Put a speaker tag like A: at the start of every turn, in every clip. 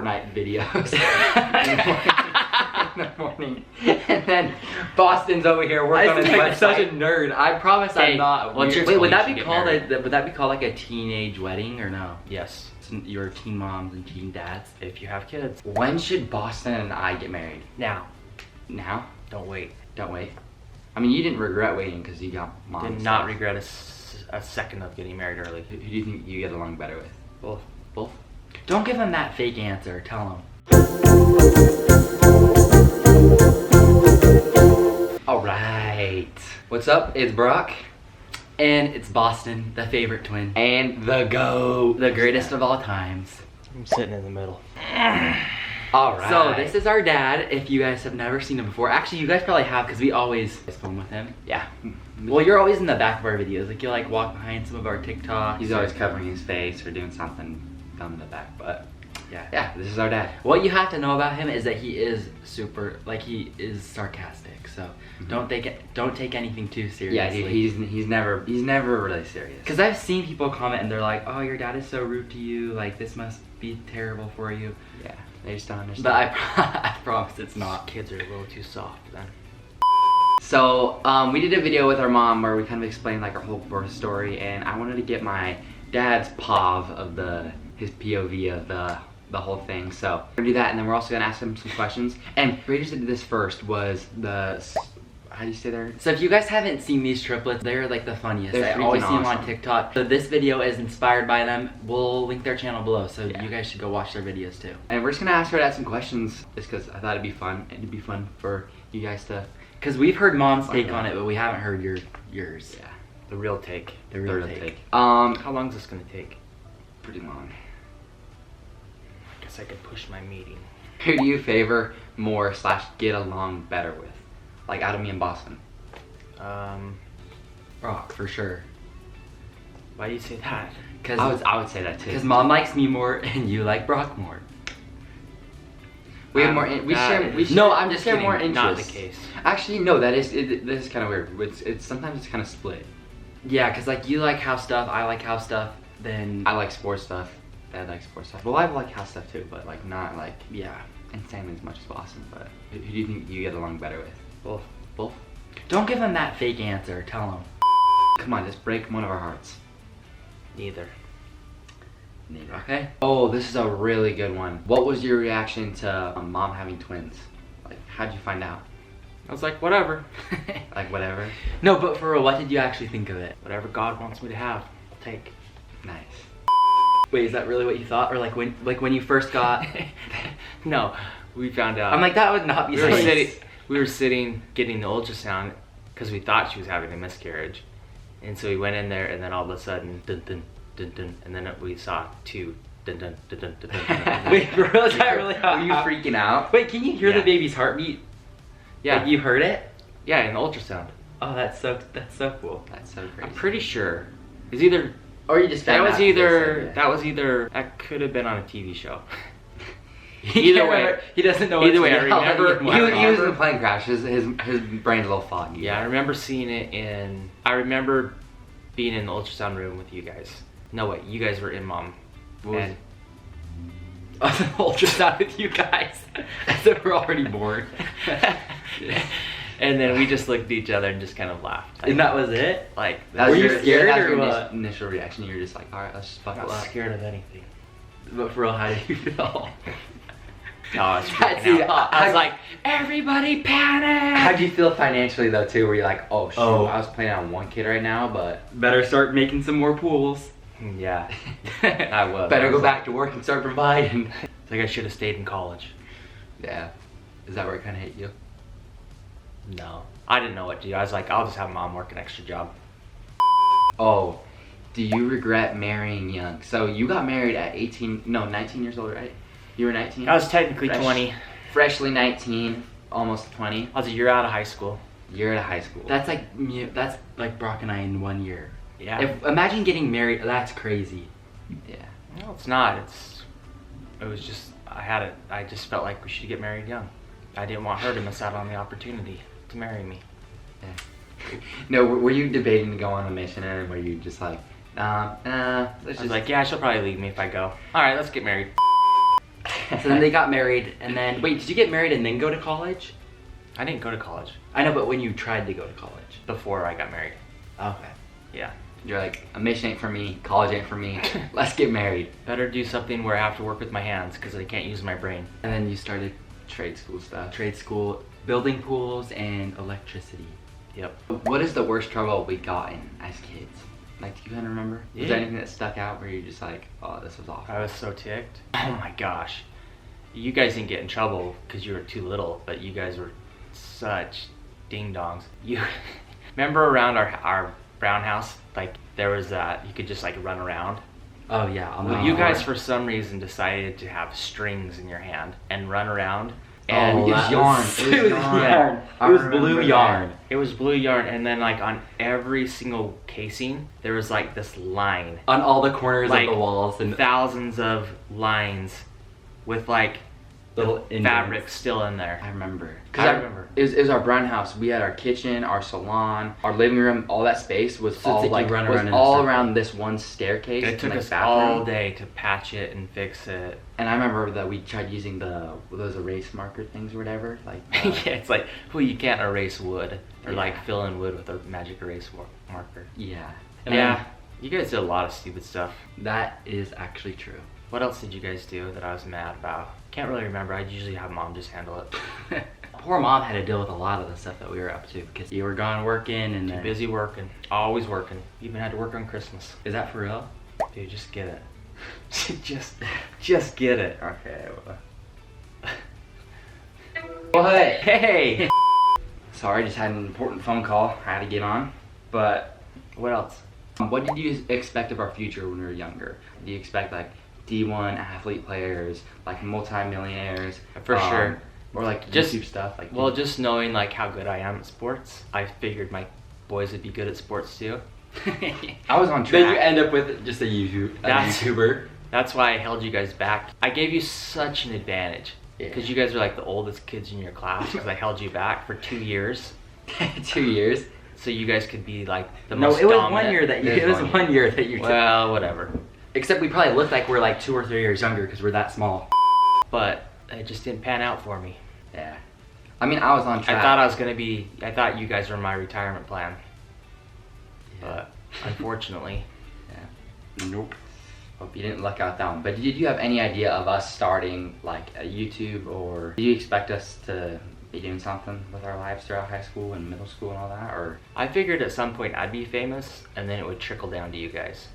A: night videos in the morning. And then Boston's over here working on his website.
B: Such a nerd. I promise I'm not.
A: Wait, would that be called like a teenage wedding or no?
B: Yes.
A: Your teen moms and teen dads.
B: If you have kids.
A: When should Boston and I get married?
B: Now.
A: Now?
B: Don't wait.
A: Don't wait. I mean, you didn't regret waiting because you got mom.
B: Did not regret a second of getting married early.
A: Who do you think you get along better with?
B: Both.
A: Both? Don't give him that fake answer. Tell him. Alright. What's up? It's Brock. And it's Boston, the favorite twin. And the GOAT. The greatest of all times.
B: I'm sitting in the middle.
A: Alright. So this is our dad, if you guys have never seen him before. Actually, you guys probably have because we always film with him. Yeah. Well, you're always in the back of our videos. Like, you like walk behind some of our TikToks. He's always covering his face or doing something dumb in the back, but yeah, this is our dad. What you have to know about him is that he is super, like, he is sarcastic. So don't take anything too seriously. Yeah, he's never really serious. Because I've seen people comment and they're like, "Oh, your dad is so rude to you. Like, this must be terrible for you." Yeah, they just don't understand. But I promise it's not.
B: Kids are a little too soft then.
A: So we did a video with our mom where we kind of explained like our whole birth story, and I wanted to get my dad's POV of his POV of the whole thing. So we're gonna do that, and then we're also gonna ask him some questions. And the reason I did this first was how do you say there? So if you guys haven't seen these triplets, they're like the funniest. I always see them on TikTok. So this video is inspired by them. We'll link their channel below, so you guys should go watch their videos too. And we're just gonna ask her to ask some questions just because I thought it'd be fun. It'd be fun for you guys to, because we've heard mom's take on it, but we haven't heard yours. Yeah,
B: the real take.
A: The real take.
B: How long is this gonna take?
A: Pretty long.
B: I guess I could push my meeting.
A: Who do you favor more / get along better with? Like out of me and Boston. Brock, for sure.
B: Why do you say that?
A: Because I would say that too. Because mom likes me more and you like Brock more. We have more. We share. No, I'm just kidding. More interests.
B: Not the case.
A: Actually, no. This is kind of weird. It's sometimes it's kind of split. Yeah, because like you like house stuff, I like house stuff. Then I like sports stuff. Dad likes sports stuff. Well, I like house stuff too, but like not like insanely as much as Boston. But who do you think you get along better with?
B: Both.
A: Both? Don't give him that fake answer. Tell him. Come on, just break one of our hearts.
B: Neither.
A: Neither. Okay. Oh, this is a really good one. What was your reaction to mom having twins? Like, how'd you find out?
B: I was like, whatever.
A: Like, whatever?
B: No, but for real, what did you actually think of it? Whatever God wants me to have, I'll take.
A: Nice.
B: Wait, is that really what you thought? Or like when you first got... No, we found out.
A: I'm like, that would not be
B: We were sitting getting the ultrasound because we thought she was having a miscarriage. And so we went in there, and then all of a sudden, dun dun dun dun, and then we saw 2 dun dun dun dun dun dun. Dun.
A: Wait, bro, is that really how you freaking out? Wait, can you hear the baby's heartbeat?
B: Yeah.
A: Like, you heard it?
B: Yeah, in the ultrasound.
A: Oh, that's so cool. That's so crazy.
B: I'm pretty sure. It's either,
A: or you just
B: that was either that could have been on a TV show.
A: Either way, he doesn't know.
B: Either way, I remember
A: he was in a plane crash. His brain's a little foggy.
B: Yeah, I remember seeing it in. I remember being in the ultrasound room with you guys. No wait, you guys were in mom. And
A: ultrasound with you guys. So we're already bored.
B: And then we just looked at each other and just kind of laughed.
A: Like, and that was it?
B: Like,
A: were you scared or what? Initial reaction, you were just like, all right, let's just buckle up.
B: I'm not scared of anything.
A: But for real, how did you feel?
B: Oh, I was freaking out. I was like, everybody panic!
A: How'd you feel financially though too? Were you like, oh shoot, I was planning on one kid right now, but better start making some more pools.
B: Yeah, I was.
A: Better go back to work and start providing.
B: It's like I should have stayed in college.
A: Yeah. Is that where it kind of hit you?
B: No. I didn't know what to do. I was like, I'll just have mom work an extra job.
A: Oh, do you regret marrying young? So you got married at 19 years old, right? You were 19?
B: I was technically 20.
A: Freshly 19, almost 20.
B: I was a year out of high school.
A: Year out of high school. That's like Brock and I in 1 year.
B: Yeah.
A: Imagine getting married. That's crazy. Yeah.
B: No, it's not. It was just, I just felt like we should get married young. I didn't want her to miss out on the opportunity to marry me.
A: Yeah. No, were you debating to go on a mission, and were you just like,
B: I was like, yeah, she'll probably leave me if I go. All right, let's get married.
C: So then they got married, and then wait, did you get married and then go to college?
B: I didn't go to college
C: I know, but when you tried to go to college.
B: before I got married.
C: Okay.
B: Yeah.
A: You're like, a mission ain't for me, college ain't for me, let's get married.
B: Better do something where I have to work with my hands because I can't use my brain.
A: And then you started trade school stuff.
C: Trade school, building pools, and electricity.
B: Yep.
A: What is the worst trouble we got in as kids? Like, do you kind of remember?
B: Yeah.
A: Was there anything that stuck out where you're just like, oh, this was awful?
B: I was so ticked. Oh my gosh. You guys didn't get in trouble because you were too little, but you guys were such ding-dongs. You remember around our brown house, like there was you could just like run around.
C: Oh yeah.
B: Well, you guys for some reason decided to have strings in your hand and run around. And
A: it was yarn.
C: It was yarn. It was blue yarn.
B: It was blue yarn, and then like on every single casing, there was like this line.
C: On all the corners
B: Like,
C: of the walls and
B: thousands of lines with like
C: little
B: the fabric still in there.
A: I remember.
B: I remember.
A: It was our brown house. We had our kitchen, our salon, our living room. All that space was
C: So it's
A: all
C: like
A: like
C: you run
A: was
C: around in a
A: all
C: circle.
A: around this one staircase.
B: It took
A: and, like,
B: us
A: bathroom.
B: all day to patch it and fix it.
A: And I remember that we tried using those erase marker things or whatever. Like
B: Yeah, it's like, well, you can't erase wood or
A: Yeah.
B: like fill in wood with a magic erase marker.
A: yeah.
B: Yeah, you guys did a lot of stupid stuff.
C: that is actually true.
B: What else did you guys do that I was mad about? Can't really remember. I usually have mom just handle it.
C: Poor mom had to deal with a lot of the stuff that we were up to because you were gone working and
B: Too
C: then
B: busy working. Always working. Even had to work on Christmas.
C: Is that for real?
B: Dude, just get it. just get it.
C: Okay.
A: What?
B: Hey!
A: Sorry, just had an important phone call. I had to get on. But
B: What else?
A: what did you expect of our future when we were younger? Do you expect like D1 athlete players, like multi-millionaires?
B: For sure.
A: Or like
B: Just-
A: YouTube stuff? Like
B: Well, just knowing like how good I am at sports, I figured my boys would be good at sports too.
A: I was on track.
C: Then you end up with just a
B: That's-
C: YouTuber.
B: That's why I held you guys back. I gave you such an advantage.
A: Yeah.
B: Because you guys are like the oldest kids in your class because I held you back for 2 years.
A: 2 years.
B: So you guys could be like the
C: No,
B: most
C: it was
B: dominant.
C: 1 year that you.
A: It
C: It
A: was
C: was
A: 1
C: 1 year that you.
B: Well, whatever.
C: Except we probably look like we're like 2 or 3 years younger because we're that small.
B: But it just didn't pan out for me.
A: Yeah. I mean, I was on track.
B: I thought you guys were my retirement plan.
A: Yeah.
B: But unfortunately,
C: Nope.
A: Hope you didn't luck out that one. But did you have any idea of us starting like a YouTube, or did you expect us to be doing something with our lives throughout high school and middle school and all that? Or
B: I figured at some point I'd be famous and then it would trickle down to you guys.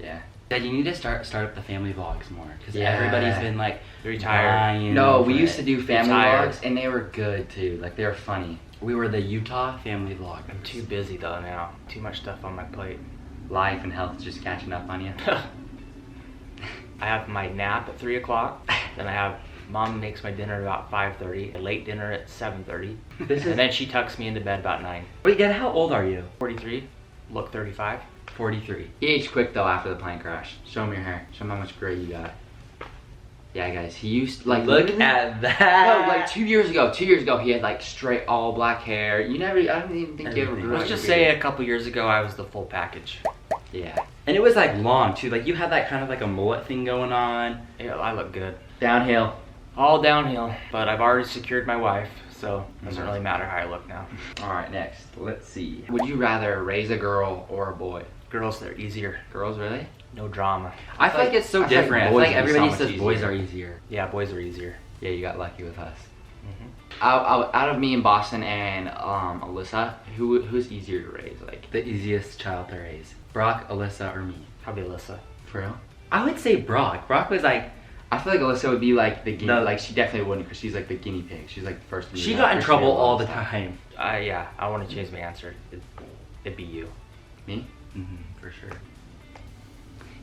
A: yeah.
C: Dad, you need to start up the family vlogs more because
A: Yeah.
C: everybody's been like
B: Retired.
C: dying
A: No,
C: over
A: we used
C: it.
A: to do family
B: Retired.
A: vlogs, and they were good too. Like, they were funny.
C: We were the Utah family vlog.
B: I'm too busy though now. Too much stuff on my plate.
A: Life and health just catching up on you.
B: I have my nap at 3 o'clock. Then I have mom makes my dinner about 5:30. A late dinner at 7:30.
C: This is.
B: And then she tucks me into bed about 9.
C: Wait, Dad, how old are you?
B: 43. Look 35.
C: 43.
A: He aged quick though after the plane crash. Show him your hair. Show him how much gray you got. Yeah, guys, he used to, like,
C: Look
A: literally-
C: at that.
A: No, like 2 years ago. 2 years ago, he had like straight all black hair. I don't even think you ever grew
B: Let's
A: out
B: just
A: your
B: say
A: beard.
B: a couple years ago I was the full package.
A: Yeah.
C: And it was like long too. Like you had that kind of like a mullet thing going on.
B: Yeah, I look good.
A: Downhill.
B: All downhill, but I've already secured my wife, so it doesn't really matter how I look now.
A: All right, next. Let's see. Would you rather raise a girl or a boy?
B: Girls, they're easier.
A: Girls, really?
B: No drama.
C: I feel like it's so
A: I feel like
C: different. I feel
A: boys
C: like
A: would be
C: everybody
A: so much
C: says boys
A: easier.
C: are easier.
B: Yeah, boys are easier.
A: Yeah, you got lucky with us.
B: Mm-hmm.
A: Out of me and Boston and Alyssa, who's easier to raise? Like,
C: The easiest child to raise. Brock, Alyssa, or me.
B: Probably Alyssa.
C: For real? I would say Brock. Brock was like,
A: I feel like Alyssa would be like the guinea.
C: No.
A: Like, she definitely wouldn't, because she's like the guinea pig. She's like the first. to
C: she
A: meet
C: got
A: up,
C: in
A: first
C: trouble
A: to do
C: all the
A: stuff.
C: time.
B: Yeah, I want to change my answer. It'd be you.
A: Me?
C: For sure.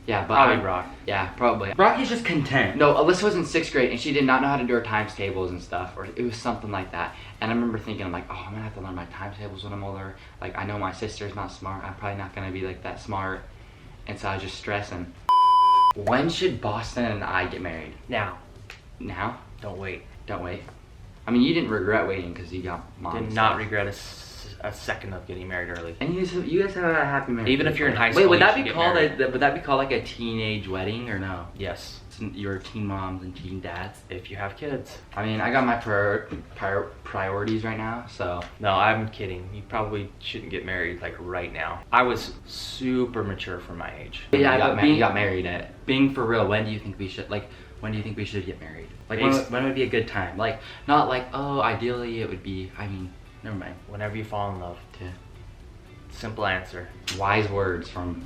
A: Yeah, but
B: Probably
A: I'm-
B: Brock.
A: Yeah, probably.
C: Brock is just content.
A: No, Alyssa was in 6th grade and she did not know how to do her times tables and stuff, or it was something like that. And I remember thinking, I'm like, oh, I'm gonna have to learn my times tables when I'm older. Like, I know my sister's not smart. I'm probably not gonna be like that smart. And so I was just stressing. When should Boston and I get married?
B: Now,
A: Now?
B: don't wait.
A: Don't wait. I mean, you didn't regret waiting because you got mom.
B: Did
A: and
B: not
A: stuff.
B: regret a a second of getting married early.
A: And you guys have a happy marriage.
B: Even if you're in high
C: Wait,
B: school,
C: would
B: you
C: that
B: should
C: be
B: get
C: called
B: married.
C: would that be called like a teenage wedding or no?
B: Yes,
C: So you're teen moms and teen dads.
B: if you have kids.
A: I mean, I got my priorities right now, so.
B: No, I'm kidding. You probably shouldn't get married like right now. I was super mature for my age.
C: Yeah, but
A: you got married at.
C: Being for real, when do you think we should get married? Like
B: Based-
C: when would be a good time? Like not like, oh, ideally it would be. I mean, never mind.
B: Whenever you fall in love.
C: Yeah.
B: Simple answer.
A: Wise words from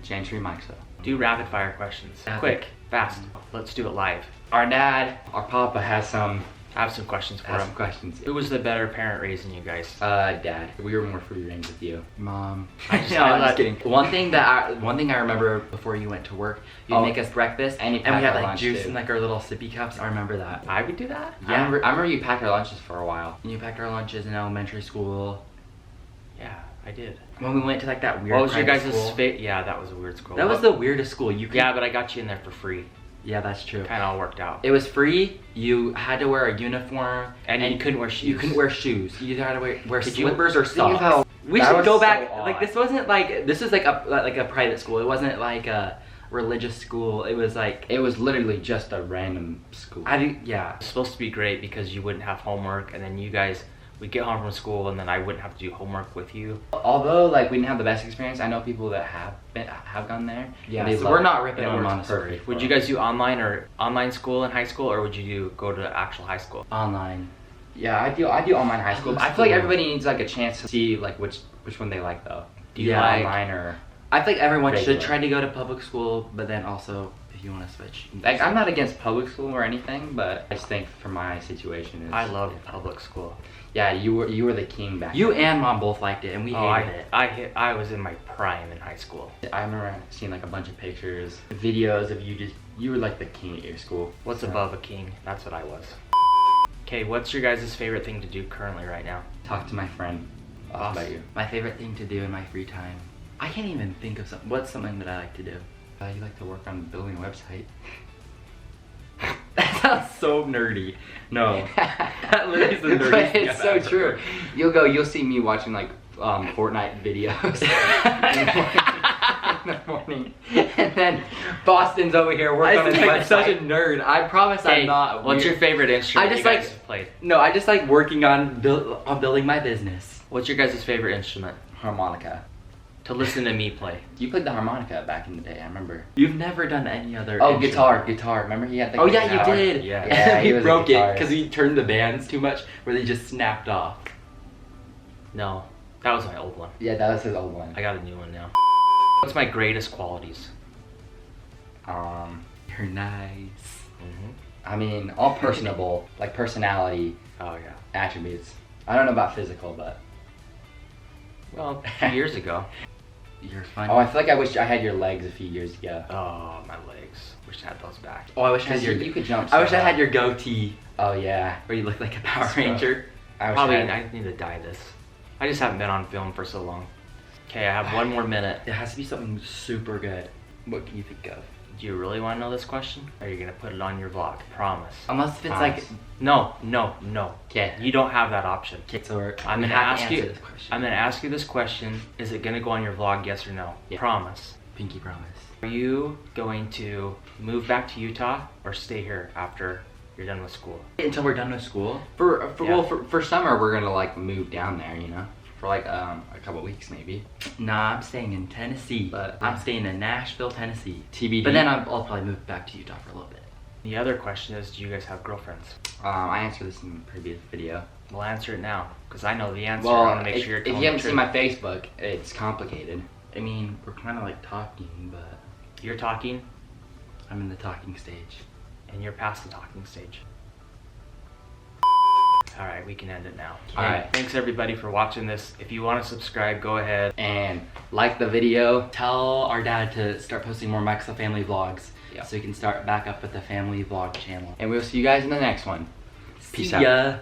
A: Chantry Mikeso.
B: Do rapid fire questions.
C: Yeah.
B: Quick, fast. Let's do it live.
A: Our dad, our papa has some
B: I have some questions for him.
A: questions.
B: Who was the better parent raising you guys?
A: Dad. We were more free range with you.
C: Mom.
B: I just-
C: No,
B: I
C: I'm
B: let-
C: just kidding. One thing I remember before you went to work, you'd
A: Oh.
C: make us breakfast,
A: And you
C: we
A: packed
C: had
A: our
C: like
A: lunch,
C: juice
A: too.
C: in like our little sippy cups. I remember that.
B: I would do that?
A: I remember you packed our lunches for a while.
C: And you packed our lunches in elementary school.
B: Yeah, I did.
C: When we went to like that weird.
B: What was your
C: private
B: guys'
C: school.
B: Yeah, that was a weird school.
C: That was the weirdest school. You could,
B: Yeah, but I got you in there for free.
C: Yeah, that's true.
B: Kind of all worked out.
C: It was free. You had to wear a uniform,
B: And you couldn't wear shoes.
C: You couldn't wear shoes. You either had to wear
B: Could you-
C: slippers or
A: Think of
C: socks.
A: how-
C: We
A: that
C: should
A: was
C: go
A: so
C: back.
A: odd.
C: Like this wasn't like this was like a private school. It wasn't like a religious school. It was like
A: It was literally just a random school.
C: yeah.
B: It was supposed to be great because you wouldn't have homework, and then you guys would get home from school, and then I wouldn't have to do homework with you.
A: Although like we didn't have the best experience, I know people that have gone there.
C: Yeah,
A: and they
C: so
A: love
C: we're
A: it.
C: not ripping
A: It
C: on
A: works
C: Montessori.
A: perfect
B: Would
A: for
B: you
A: them.
B: guys do online school in high school, or would you go to actual high school?
C: Online.
A: Yeah, I do online high school.
C: love
A: I feel like
C: school.
A: everybody needs like a chance to see like which one they like though. Do you
C: Yeah,
A: like
B: like-
A: online or
C: I think everyone
A: Regular.
C: should try to go to public school, but then also if you want to switch. you can
A: like
C: just-
A: I'm not against public school or anything, but I just think for my situation is
B: I love public school.
A: Yeah, you were the king back
C: You
A: then.
C: and mom both liked it, and we hated it.
B: I was in my prime in high school.
A: I remember seeing like a bunch of pictures, videos of you were like the king at your school.
B: What's above a king? That's what I was. Okay, what's your guys' favorite thing to do currently right now?
A: Talk to my friend. What about you?
C: My favorite thing to do in my free time. I can't even think of something. What's something that I like to do?
A: You like to work on building a website.
C: That sounds so nerdy. No. That literally is the nerdiest
A: But
C: thing
A: it's
C: I've
A: so
C: ever
A: true.
C: heard.
A: You'll see me watching like Fortnite videos in the morning. And then Boston's over here working on his
C: I'm such a
A: website.
C: nerd. I promise
B: Okay,
C: I'm not.
B: what's your
C: weird.
B: favorite instrument
C: I just
B: you guys
C: like-
B: have played?
C: No, I just like working on building my business.
B: What's your guys' favorite instrument
A: Harmonica.
B: to listen to me play?
A: You played the harmonica back in the day, I remember.
C: You've never done any other.
A: Oh,
C: instrument.
A: guitar. Remember he had the
C: Oh yeah,
A: guitar?
C: you did.
B: Yeah.
A: Yeah, he
C: he
A: was a
C: broke it
A: guitarist.
C: because he turned the bands too much, where they just snapped off.
B: No, that was my old one.
A: Yeah, that was his old one.
B: I got a new one now. What's my greatest qualities?
C: You're nice.
A: I mean, all personable, like personality
B: Oh yeah.
A: attributes. I don't know about physical, but.
B: Well, a few years ago.
C: You're funny.
A: Oh, I feel like I wish I had your legs a few years ago.
B: Oh, my legs. Wish I had those back.
C: Oh, I wish I had
A: Because
C: your.
A: you could jump.
C: I wish
A: so
C: I had
A: high.
C: your goatee,
A: Oh yeah.
C: where you look like a Power
A: That's rough.
C: Ranger.
A: I wish
B: Probably,
A: I had.
B: I need to dye this. I just haven't been on film for so long. Okay, I have one more minute.
C: It has to be something super good. What can you think of?
B: Do you really want to know this question? Or are you going to put it on your vlog? Promise.
C: Unless if it's
A: Promise.
C: like.
B: No.
A: Okay.
B: You don't have that option.
C: Okay, so
B: I'm
C: we
B: gonna
C: have to
B: ask you.
C: answer this question.
B: I'm gonna ask you this question. Is it gonna go on your vlog? Yes or no?
A: Yeah.
B: Promise.
C: Pinky promise.
B: Are you going to move back to Utah or stay here after you're done with school?
C: Until we're done with school.
B: Yeah.
A: For summer we're gonna like move down there, you know, for like a couple weeks maybe.
C: Nah, I'm staying in Tennessee.
A: But-
C: I'm staying in Nashville, Tennessee.
A: TBD.
C: But then I'll probably move back to Utah for a little bit.
B: The other question is, do you guys have girlfriends?
A: I answered this in a previous video.
B: We'll answer it now because I know the answer. I
A: Well,
B: want to make
A: if,
B: sure you're
A: if
B: telling
A: you haven't
B: the
A: seen my
B: truth.
A: Facebook, it's complicated.
C: I mean, we're kind of like talking, but
B: You're talking,
C: I'm in the talking stage.
B: and you're past the talking stage. All right, we can end it now.
A: All right.
B: Thanks everybody for watching this. If you want to subscribe, go ahead.
A: And like the video.
C: Tell our dad to start posting more Mikeso family vlogs,
A: Yeah.
C: so we can start back up with the family vlog channel.
A: And we'll see you guys in the next one. Peace
C: See
A: out.
C: ya.